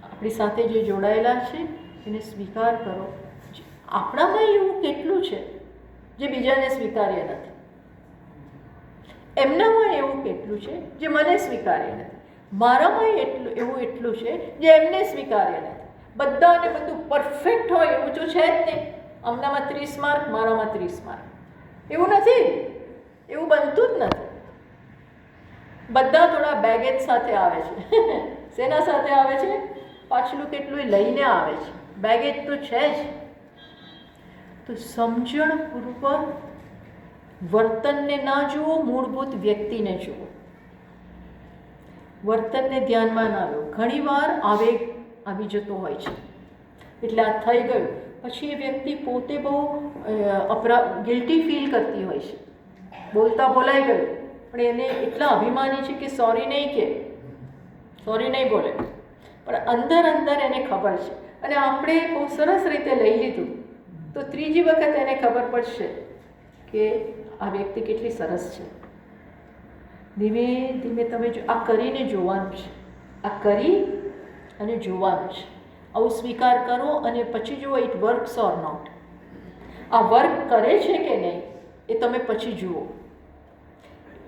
આપણી સાથે જે જોડાયેલા છે એને સ્વીકાર કરો. આપણામાં એવું કેટલું છે જે બીજાને સ્વીકાર્ય નથી? એમનામાં એવું કેટલું છે જે મને સ્વીકાર્ય નથી? મારામાં એટલું છે જે એમને સ્વીકાર્ય નથી. બધાને બધું પરફેક્ટ હોય એવું તો છે જ નહીં. આમનામાં 30 માર્ક, મારામાં 30 માર્ક, એવું નથી. એવું બનતું જ નથી. બધા થોડા બેગેજ સાથે આવે છે. શેના સાથે આવે છે? પાછલું કેટલું લઈને આવે છે. બેગેજ તો છે જ. તો સમજણપૂર્વક વર્તનને ના જુઓ, મૂળભૂત વ્યક્તિને જુઓ. વર્તનને ધ્યાનમાં ના લો. ઘણીવાર આવેગ આવી જતો હોય છે, એટલે આ થઈ ગયું. પછી એ વ્યક્તિ પોતે બહુ ગિલ્ટી ફીલ કરતી હોય છે. બોલતા બોલાઈ ગયું, પણ એને એટલા અભિમાની છે કે સોરી નહીં બોલે. પણ અંદર એને ખબર છે, અને આપણે બહુ સરસ રીતે લઈ લીધું, તો ત્રીજી વખત એને ખબર પડશે કે આ વ્યક્તિ કેટલી સરસ છે. ધીમે ધીમે તમે આ કરીને જોવાનું છે. આ કરી અને જોવાનું છે. આવું સ્વીકાર કરો અને પછી જુઓ ઇટ વર્ક્સ ઓર નોટ. આ વર્ક કરે છે કે નહીં એ તમે પછી જુઓ.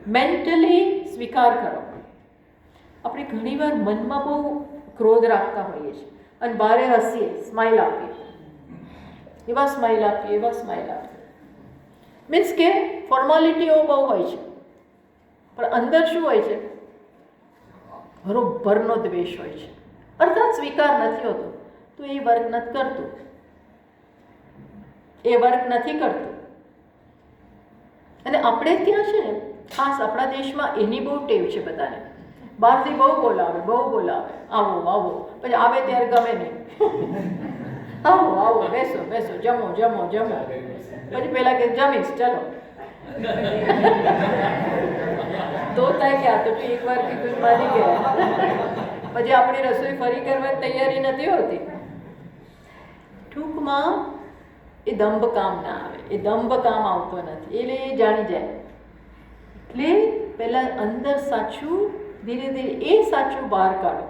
મેન્ટલી સ્વીકાર કરો. આપણે ઘણીવાર મનમાં બહુ ક્રોધ રાખતા હોઈએ છીએ અને બારે હસીએ, સ્માઇલ આપીએ, એવા સ્માઇલ આપીએ. મીન્સ કે ફોર્માલિટીઓ બહુ હોય છે, પણ અંદર શું હોય છે? બરોબરનો દ્વેષ હોય છે. અર્થાત સ્વીકાર નથી હોતો. તો એ વર્ક નથી કરતું. અને આપણે ત્યાં છે ને, ખાસ આપણા દેશમાં એની બહુ ટેવ છે બધાને. બહારથી બહુ બોલાવે, આવો, પછી આવે ત્યારે ગમે નહીં. આવો, બેસો, જમો. પછી પેલા કે જમીશ, ચલો. તો થાય કે આ તો એકવાર કીધું મારી ગયા. પછી આપણી રસોઈ ફરી કરવાની તૈયારી નથી હોતી. ટૂંકમાં એ દંભ કામ ના આવે, એ દંભ કામ આવતો નથી, એટલે એ જાણી જાય. એટલે પહેલાં અંદર સાચું, ધીરે ધીરે એ સાચું બહાર કાઢો.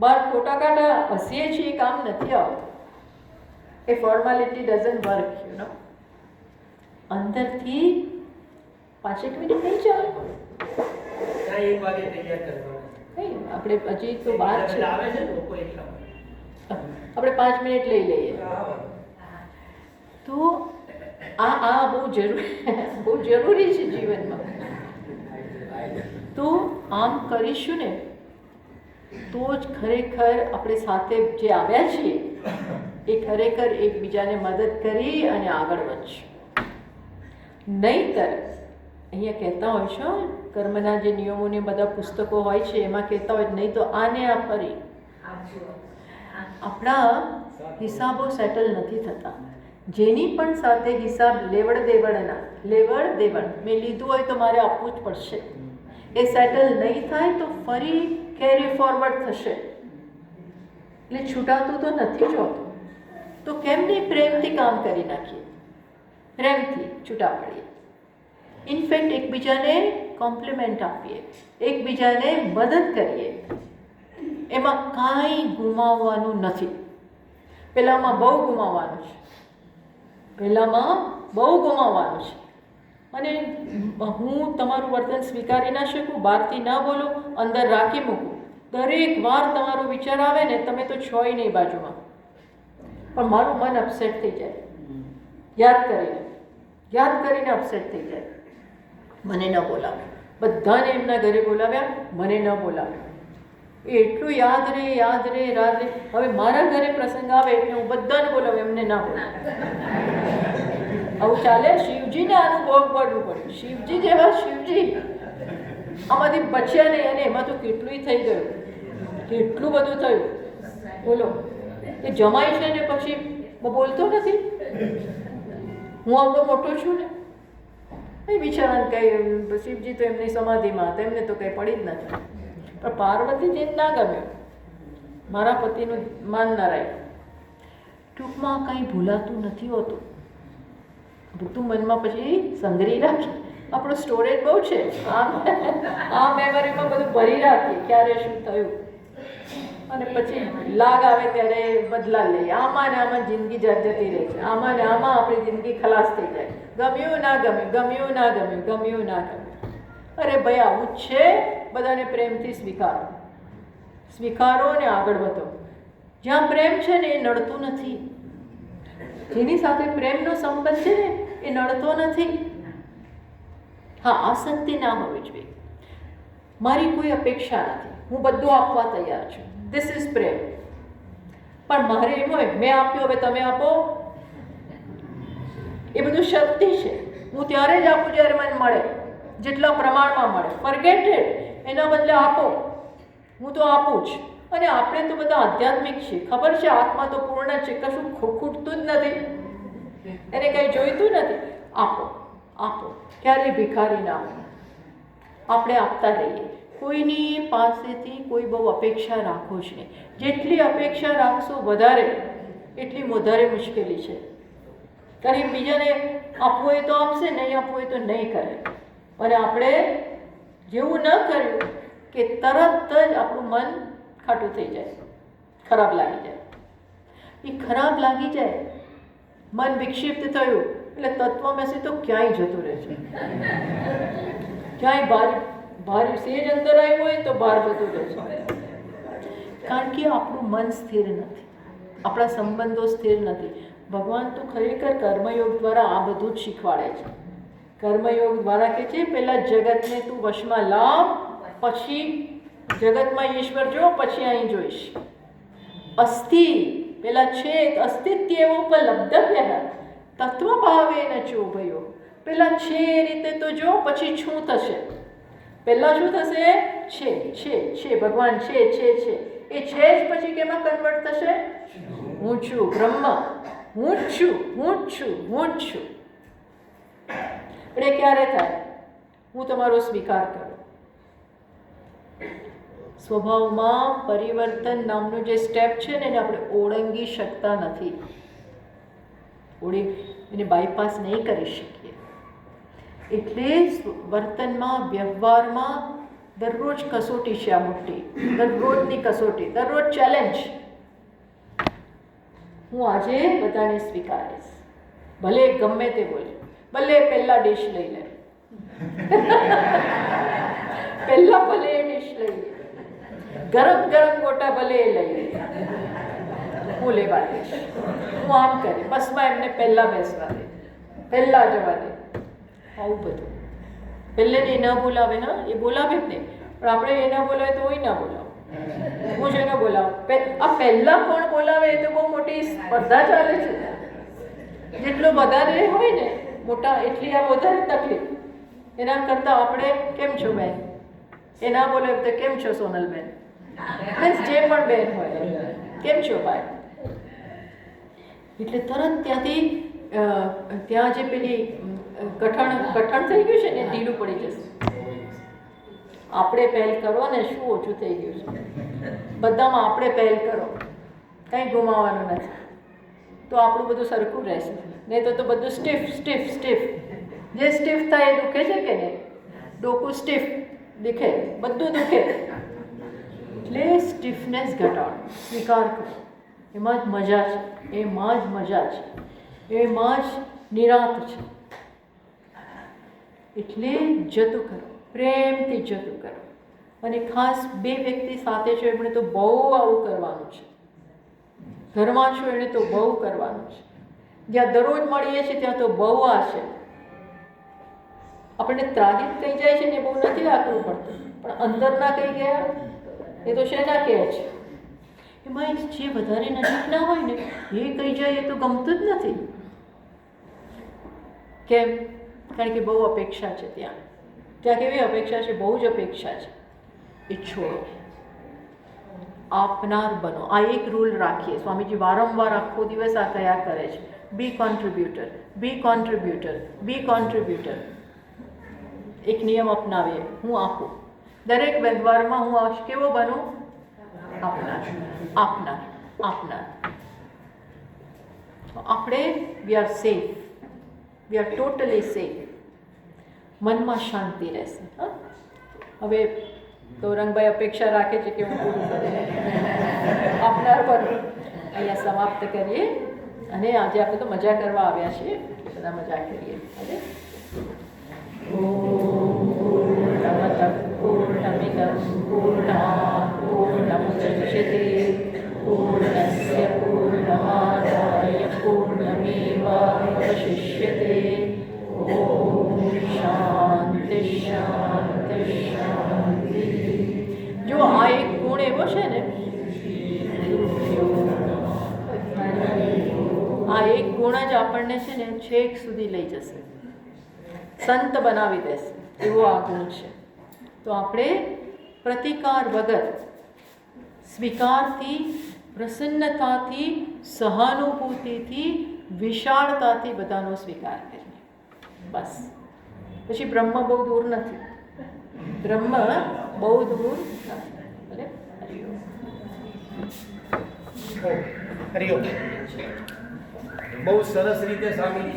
બહાર ખોટા કાઢા હસીએ છીએ એ કામ નથી આવતું. એ formality doesn't work, you know. અંદરથી 5 મિનિટ નહીં ચાલે, નહીં આપણે હજી તો બહાર છે, આપણે 5 મિનિટ લઈ લઈએ. તો આ બહુ જરૂરી છે જીવનમાં. તો આમ કરીશું ને તો જ ખરેખર આપણે સાથે જે આવ્યા છીએ એ ખરેખર એકબીજાને મદદ કરી અને આગળ વધશું. નહીંતર અહીંયા કહેતા હોય છો કર્મના જે નિયમોને બધા પુસ્તકો હોય છે એમાં કહેતા હોય નહીં તો આને આ ફરી આપણા હિસાબો સેટલ નથી થતા. જેની પણ સાથે હિસાબ લેવડ દેવડ મેં લીધું હોય તો મારે આપવું જ પડશે. એ સેટલ નહીં થાય તો ફરી કેરી ફોરવર્ડ થશે. એટલે છૂટાતું તો નથી જ હોતું. તો કેમ નહીં પ્રેમથી કામ કરી નાખીએ, પ્રેમથી છૂટા પડીએ. ઇનફેક્ટ એકબીજાને કોમ્પ્લિમેન્ટ આપીએ, એકબીજાને મદદ કરીએ. એમાં કાંઈ ગુમાવવાનું નથી. પહેલાંમાં બહુ ગુમાવવાનું છે, અને હું તમારું વર્તન સ્વીકારી ના શકું, બહારથી ના બોલો, અંદર રાખી મૂકું. દરેક વાર તમારો વિચાર આવે ને તમે તો છોય નહીં બાજુમાં, પણ મારું મન અપસેટ થઈ જાય. યાદ કરીને અપસેટ થઈ જાય. મને ન બોલાવ્યા, બધાને એમના ઘરે બોલાવ્યા, મને ન બોલાવ્યા. એટલું યાદ રહે. હવે મારા ઘરે પ્રસંગ આવે એટલે હું બધાને બોલાવું, એમને ના બોલાવું. આવું ચાલે. શિવજીને આનું ભોગ પડવું પડ્યું. શિવજી જેવા શિવજી આમાંથી બચ્યા નહીં, અને એમાં તો કેટલું થઈ ગયું, કેટલું બધું થયું. બોલો, એ જમાય છે ને પછી બોલતો નથી. હું આવડો મોટો છું ને, એ બિચારાને કંઈ, શિવજી તો એમની સમાધિમાં હતા, એમને તો કંઈ પડી જ નથી. પણ પાર્વતીજીને ના ગમ્યું, મારા પતિનું માન ના રાખ્યું. ટૂંકમાં કંઈ ભૂલાતું નથી હોતું. બધું મનમાં પછી સંગ્રહી રાખી. આપણું સ્ટોરેજ બહુ છે, આ મેમરીમાં બધું ભરી રાખીએ, ક્યારે શું થયું, અને પછી લાગ આવે ત્યારે બદલા લઈએ. આમાં ને આમાં જિંદગી જતી રહે છે, આમાં ને આમાં આપણી જિંદગી ખલાસ થઈ જાય. ગમ્યું ના ગમ્યું. અરે ભાઈ, આવું જ છે. બધાને પ્રેમથી સ્વીકારો ને આગળ વધો. જ્યાં પ્રેમ છે ને એ નડતું નથી. જેની સાથે પ્રેમનો સંબંધ છે ને એ નડતો નથી. હા, આસક્તિ ના હોવી જોઈએ. મારી કોઈ અપેક્ષા નથી, હું બધું આપવા તૈયાર છું. ધીસ ઇઝ પ્રેમ. પણ મારે એમ હોય મેં આપ્યું, હવે તમે આપો, એ બધું શક્તિ છે. હું ત્યારે જ આપું જ્યારે મને મળે, જેટલા પ્રમાણમાં મળે. Forget it. એના બદલે આપો. હું તો આપું જ. અને આપણે તો બધા આધ્યાત્મિક છીએ, ખબર છે આત્મા તો પૂર્ણ છે, કશું ખૂટતું જ નથી, એને કંઈ જોઈતું નથી. આપો. ક્યારેય ભિખારી ના હોય. આપણે આપતા રહીએ. કોઈની પાસેથી કોઈ બહુ અપેક્ષા રાખો જ નહીં. જેટલી અપેક્ષા રાખશો વધારે, એટલી વધારે મુશ્કેલી છે. કારણ કે બીજાને આપવું હોય તો આપશે, નહીં આપવું હોય તો નહીં કરે. અને આપણે જેવું ન કર્યું કે તરત જ આપણું મન ખાટું થઈ જાય, ખરાબ લાગી જાય. એ ખરાબ લાગી જાય, મન વિક્ષિપ્ત થયું એટલે તત્વમસી તો ક્યાંય જતું રહે છે. ક્યાંય ભારે સેજ અંદર આવ્યું હોય તો બહાર જતું રહે છે. કારણ કે આપણું મન સ્થિર નથી, આપણા સંબંધો સ્થિર નથી. ભગવાન તો ખરેખર કર્મયોગ દ્વારા આ બધું જ શીખવાડે છે. કર્મયોગ દ્વારા કે છે પહેલાં જગતને તું વશમાં લાવ, પછી જગતમાં ઈશ્વર જો, પછી અહીં જોઈશ. અસ્થિ પેલા છે અસ્તિત્વ ઉપલબ્ધવ્ય તત્વ ભાવે ન ચોભયો. પેલા છે એ રીતે તો જો, પછી શું થશે? પહેલાં શું થશે? છે ભગવાન છે. એ છે જ પછી કેમાં કન્વર્ટ થશે? હું છું બ્રહ્મ, હું જ છું. એટલે ક્યારે થાય? હું તમારો સ્વીકાર કરું. સ્વભાવમાં પરિવર્તન નામનું જે સ્ટેપ છે ને એને આપણે ઓળંગી શકતા નથી, એને બાયપાસ નહીં કરી શકીએ. એટલે વર્તનમાં, વ્યવહારમાં દરરોજ કસોટી છે, આ મોટી દરરોજની કસોટી, દરરોજ ચેલેન્જ. હું આજે બધાને સ્વીકારીશ, ભલે ગમે તે બોલે, ભલે પહેલા ડિશ લઈ લે, પહેલા ભલે એ ડિશ લઈ લે, ગરમ ગરમ ગોટા ભલે એ લઈ લે, હું લેવા દઈશ, હું આમ કરે, બસમાં એમને પહેલા બેસવા દે, પહેલા જવા દે. આવું બધું પહેલે એ ન બોલાવે ને, એ બોલાવે જ નહીં, પણ આપણે એ ન બોલાવે તો એ ના બોલાવો, હું જ એને બોલાવું. આ પહેલા કોણ બોલાવે એ તો બહુ મોટી સ્પર્ધા ચાલે છે. જેટલું વધારે હોય ને મોટા, એટલી આ વધારે તકલીફ. એના કરતાં આપણે કેમ છો બેન, એ ના બોલાવે તો કેમ છો સોનલબેન, મીન્સ જે પણ બેન હોય કેમ છો ભાઈ, એટલે તરત ત્યાંથી ત્યાં જે પેલી કઠણ થઈ ગયું છે ને ઢીલું પડી જશે. આપણે પહેલ કરો ને, શું ઓછું થઈ ગયું છે બધામાં, આપણે પહેલ કરો, કંઈ ગુમાવવાનું નથી, તો આપણું બધું સરખું રહેશે. નહીં તો બધું સ્ટીફ સ્ટીફ સ્ટીફ, જે સ્ટીફ થાય એ દુખે છે કે નહીં, ડોકું સ્ટીફ દુખે, બધું દુખે. એટલે સ્ટીફનેસ ઘટાડો, સ્વીકાર કરો, એમાં જ મજા છે, એમાં જ મજા છે, એમાં જ નિરાંત છે. એટલે જતું કરો, પ્રેમથી જતું કરો. અને ખાસ બે વ્યક્તિ સાથે છો એમણે તો બહુ આવું કરવાનું છે, ઘરમાં છો એણે તો બહુ કરવાનું છે, જ્યાં દરરોજ મળીએ છીએ ત્યાં તો બહુ આ છે. આપણને ત્રાહિત કહી જાય છે ને બહુ નથી રાખવું પડતું, પણ અંદરના કહી ગયા એ તો શેના કહે છે. એમાં જે વધારે નજીકના હોય ને એ કહી જાય એ તો ગમતું જ નથી. કેમ? કારણ કે બહુ અપેક્ષા છે ત્યાં. ત્યાં કેવી અપેક્ષા છે? બહુ જ અપેક્ષા છે. એ છોડો, આપનાર બનો. આ એક રૂલ રાખીએ. સ્વામીજી વારંવાર આખો દિવસ આ કયા કરે છે, બી કોન્ટ્રીબ્યુટર, બી કોન્ટ્રીબ્યુટર, બી કોન્ટ્રીબ્યુટર. એક નિયમ અપનાવીએ, હું આપું. દરેક વ્યવહારમાં હું કેવો બનું? આપનાર, આપનાર, આપનાર. આપણે we are safe, we are totally safe. મનમાં શાંતિ રહેશે. હવે ગૌરંગભાઈ અપેક્ષા રાખે છે કે હું પૂરું કરું, આપનાર બનું. અહીંયા સમાપ્ત કરીએ. અને આજે આપણે તો મજા કરવા આવ્યા છીએ, બધા મજા કરીએ. હવે પૂર્ણમદ પૂર્ણમિદં પૂર્ણાત પૂર્ણમુદચ્યતે પૂર્ણસ્ય પૂર્ણમાદાય પૂર્ણમેવાવશિષ્યતે. ઓમ શાંતિ શાંતિ શાંતિ. જો આ એક ગુણ એવો છે ને, આ એક ગુણ જ આપણને છે ને છેક સુધી લઈ જશે, સંત બનાવી દેશે, એવો આ ગુણ છે. તો આપણે પ્રતિકાર વગર સ્વીકારથી, પ્રસન્નતાથી, સહાનુભૂતિથી, વિશાળતાથી બધાનો સ્વીકાર કરીએ. બસ. પછી બ્રહ્મ બહુ દૂર નથી, બ્રહ્મ બહુ દૂર નથી. હરિઓમ. બહુ સરસ રીતે સ્વામી